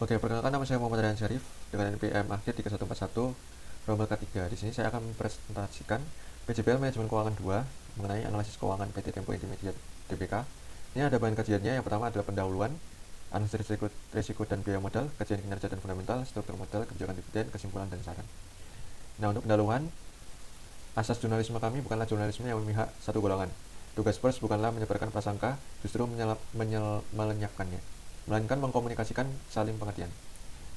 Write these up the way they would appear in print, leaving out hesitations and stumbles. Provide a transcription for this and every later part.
Oke, perkenalkan nama saya Muhammad Ryan Syarif dengan NPM akhir 3141 Rombel K3. Di sini saya akan mempresentasikan PJBL Manajemen Keuangan 2 mengenai analisis keuangan PT Tempo Intermediate Tbk. Ini ada bahan kajiannya. Yang pertama adalah pendahuluan, analisis risiko dan biaya modal, kajian kinerja dan fundamental, struktur modal, kebijakan dividen, kesimpulan dan saran. Nah, untuk pendahuluan, asas jurnalisme kami bukanlah jurnalisme yang memihak satu golongan. Tugas pers bukanlah menyebarkan prasangka, justru melenyapkannya, melainkan mengkomunikasikan saling pengertian.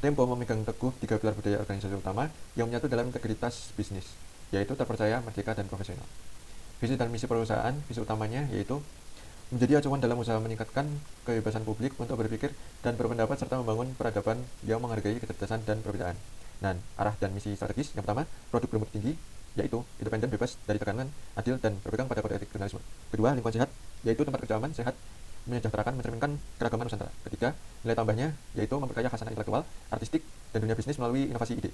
Tempo memegang teguh 3 pilar budaya organisasi utama yang menyatu dalam integritas bisnis, yaitu terpercaya, merdeka, dan profesional. Visi dan misi perusahaan, visi utamanya yaitu menjadi acuan dalam usaha meningkatkan kebebasan publik untuk berpikir dan berpendapat serta membangun peradaban yang menghargai kecerdasan dan perbedaan. Dan arah dan misi strategis, yang pertama, produk bermutu tinggi, yaitu independen, bebas dari tekanan, adil, dan berpegang pada kode etik jurnalisme. Kedua, lingkungan sehat, yaitu tempat kerja aman, sehat, menyejahterakan, mencerminkan keragaman Nusantara. Ketiga, nilai tambahnya yaitu memperkaya khasanah intelektual, artistik, dan dunia bisnis melalui inovasi ide.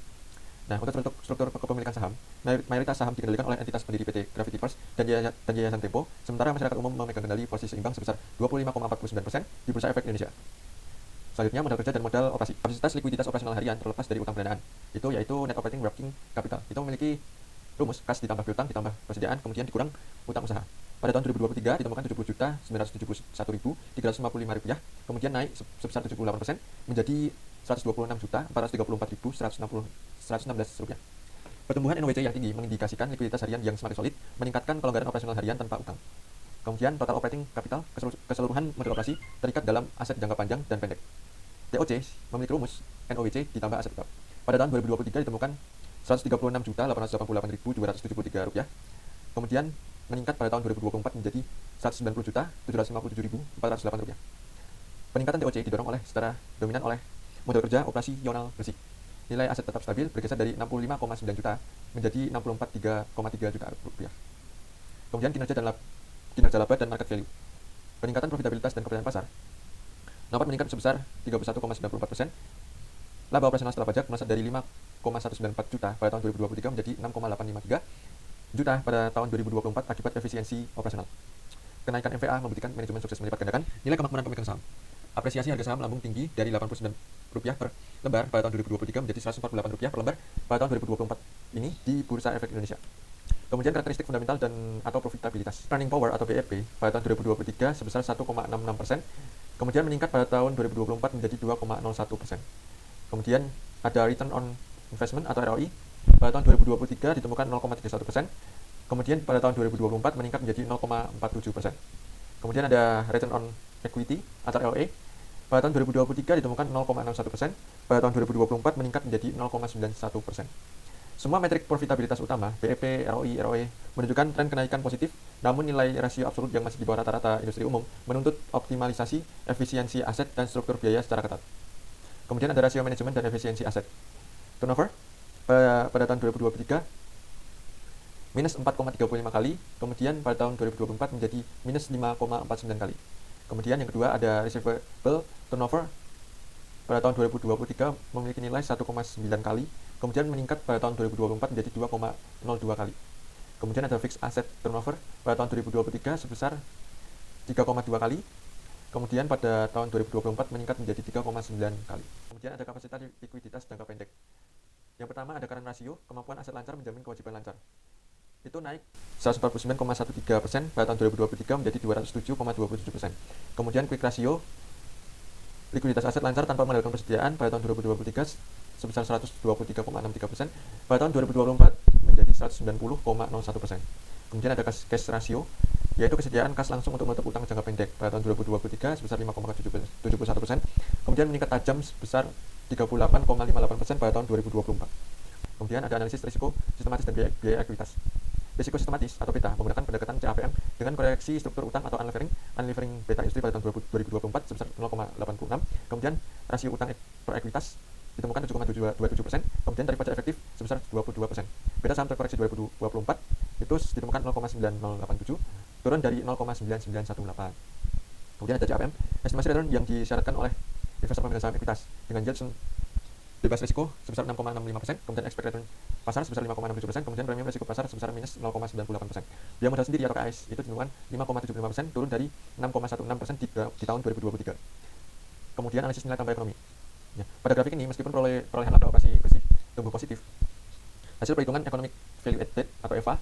Nah, untuk struktur kepemilikan saham, mayoritas saham dikendalikan oleh entitas pendiri PT Gravity First dan Yayasan Tempo, sementara masyarakat umum memegang kendali posisi seimbang sebesar 25,49% di Bursa Efek Indonesia. Selanjutnya, modal kerja dan modal operasi. Kapasitas likuiditas operasional harian terlepas dari utang pendanaan, itu yaitu net operating working capital. Itu memiliki rumus kas ditambah piutang ditambah persediaan kemudian dikurang utang usaha. Pada tahun 2023 ditemukan 70.971.355 rupiah, kemudian naik sebesar 78% menjadi 126.434.116 rupiah. Pertumbuhan NWC yang tinggi mengindikasikan likuiditas harian yang semakin solid, meningkatkan kelonggaran operasional harian tanpa utang. Kemudian total operating capital, keseluruhan modal operasi terikat dalam aset jangka panjang dan pendek. TOC memiliki rumus NOWC ditambah aset tetap. Pada tahun 2023 ditemukan 136.888.273 rupiah. Kemudian meningkat pada tahun 2024 menjadi 190.757.408 rupiah. Peningkatan TOC didorong secara dominan oleh modal kerja operasional bersih. Nilai aset tetap stabil bergeser dari 65,9 juta menjadi 64,3 juta rupiah. Kemudian kinerja laba dan market value. Peningkatan profitabilitas dan kepercayaan pasar dapat meningkat sebesar 31,94%. Laba operasional setelah pajak melesat dari 5,194 juta pada tahun 2023 menjadi 6,853 juta pada tahun 2024 akibat efisiensi operasional. Kenaikan MVA membuktikan manajemen sukses melipat gandakan nilai kemakmuran pemegang saham. Apresiasi harga saham melambung tinggi dari Rp89 per lembar pada tahun 2023 menjadi Rp148 per lembar pada tahun 2024 ini di Bursa Efek Indonesia. Kemudian karakteristik fundamental dan atau profitabilitas. Earning power atau BEP pada tahun 2023 sebesar 1,66%, kemudian meningkat pada tahun 2024 menjadi 2,01%. Kemudian ada return on investment atau ROI pada tahun 2023 ditemukan 0,31%, kemudian pada tahun 2024 meningkat menjadi 0,47%. Kemudian ada return on equity atau ROE pada tahun 2023 ditemukan 0,61%, pada tahun 2024 meningkat menjadi 0,91%. Semua metrik profitabilitas utama, BEP, ROI, ROE, menunjukkan tren kenaikan positif, namun nilai rasio absolut yang masih di bawah rata-rata industri umum menuntut optimalisasi, efisiensi aset, dan struktur biaya secara ketat. Kemudian ada rasio manajemen dan efisiensi aset. Turnover pada tahun 2023 minus 4,35 kali, kemudian pada tahun 2024 menjadi minus 5,49 kali. Kemudian yang kedua ada receivable turnover pada tahun 2023 memiliki nilai 1,9 kali, kemudian meningkat pada tahun 2024 menjadi 2,02 kali. Kemudian ada fixed asset turnover pada tahun 2023 sebesar 3,2 kali, kemudian pada tahun 2024 meningkat menjadi 3,9 kali. Kemudian ada kapasitas likuiditas jangka pendek. Yang pertama ada current ratio, kemampuan aset lancar menjamin kewajiban lancar. Itu naik 149,13% pada tahun 2023 menjadi 207,27%. Kemudian quick ratio, likuiditas aset lancar tanpa mengandalkan persediaan pada tahun 2023 sebesar 123,63%, pada tahun 2024 menjadi 190,01%. Kemudian ada cash ratio, yaitu kesediaan kas langsung untuk menutup utang jangka pendek pada tahun 2023 sebesar 5,71%, kemudian meningkat tajam sebesar 38,58% pada tahun 2024. Kemudian ada analisis risiko sistematis dan biaya ekuitas. Risiko sistematis atau beta menggunakan pendekatan CAPM dengan koreksi struktur utang atau unlevering beta industri pada tahun 2024 sebesar 0,86. Kemudian rasio utang per ekuitas ditemukan 7,27%, kemudian tarif pajak efektif sebesar 22%. Beta saham terkoreksi 2024 itu ditemukan 0,9087, turun dari 0,9918. Kemudian ada CAPM, estimasi return yang disyaratkan oleh investor pemegang saham ekuitas dengan yield bebas risiko sebesar 6,65%, kemudian expect return pasar sebesar 5,67%, kemudian premium risiko pasar sebesar minus 0,98%. Biaya modal sendiri atau KAS itu ditemukan 5,75%, turun dari 6,16% di tahun 2023. Kemudian analisis nilai tambah ekonomi. Ya, pada grafik ini, meskipun perolehan laba operasi bersih tumbuh positif, hasil perhitungan Economic Value Added atau EVA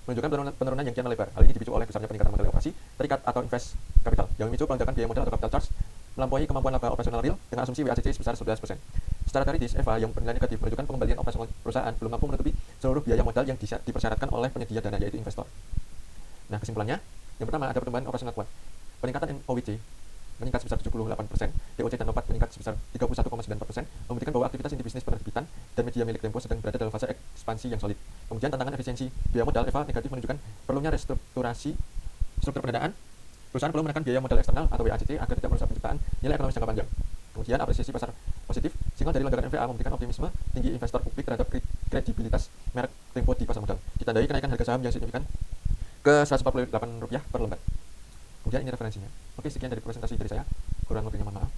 menunjukkan penurunan yang kian melebar. Hal ini dipicu oleh besarnya peningkatan modal operasi, terikat atau invest capital, yang memicu pelonjakan biaya modal atau capital charge melampaui kemampuan laba operasional real dengan asumsi WACC sebesar 11%. Secara teoritis, EVA yang bernilai negatif menunjukkan pengembalian operasional perusahaan belum mampu menutupi seluruh biaya modal yang dipersyaratkan oleh penyedia dana, yaitu investor. Nah, kesimpulannya, yang pertama ada pertumbuhan operasional kuat. Peningkatan OWC meningkat sebesar 78%, DOC dan NOPAT meningkat sebesar 31,94%, membuktikan bahwa aktivitas inti bisnis penerbitan dan media milik Tempo sedang berada dalam fase ekspansi yang solid. Kemudian tantangan efisiensi biaya modal EVA negatif menunjukkan perlunya restrukturasi struktur pendanaan. Perusahaan perlu menekan biaya modal eksternal atau WACC agar tidak merusak penciptaan nilai ekonomis jangka panjang. Kemudian apresiasi pasar positif, sinyal dari lonjakan NVA memberikan optimisme tinggi investor publik terhadap kredibilitas merek Tempo di pasar modal, ditandai kenaikan harga saham yang signifikan ke Rp148 per lembar. Kemudian ini referensinya. Oke, sekian dari presentasi dari saya. Kurang lebihnya mohon maaf.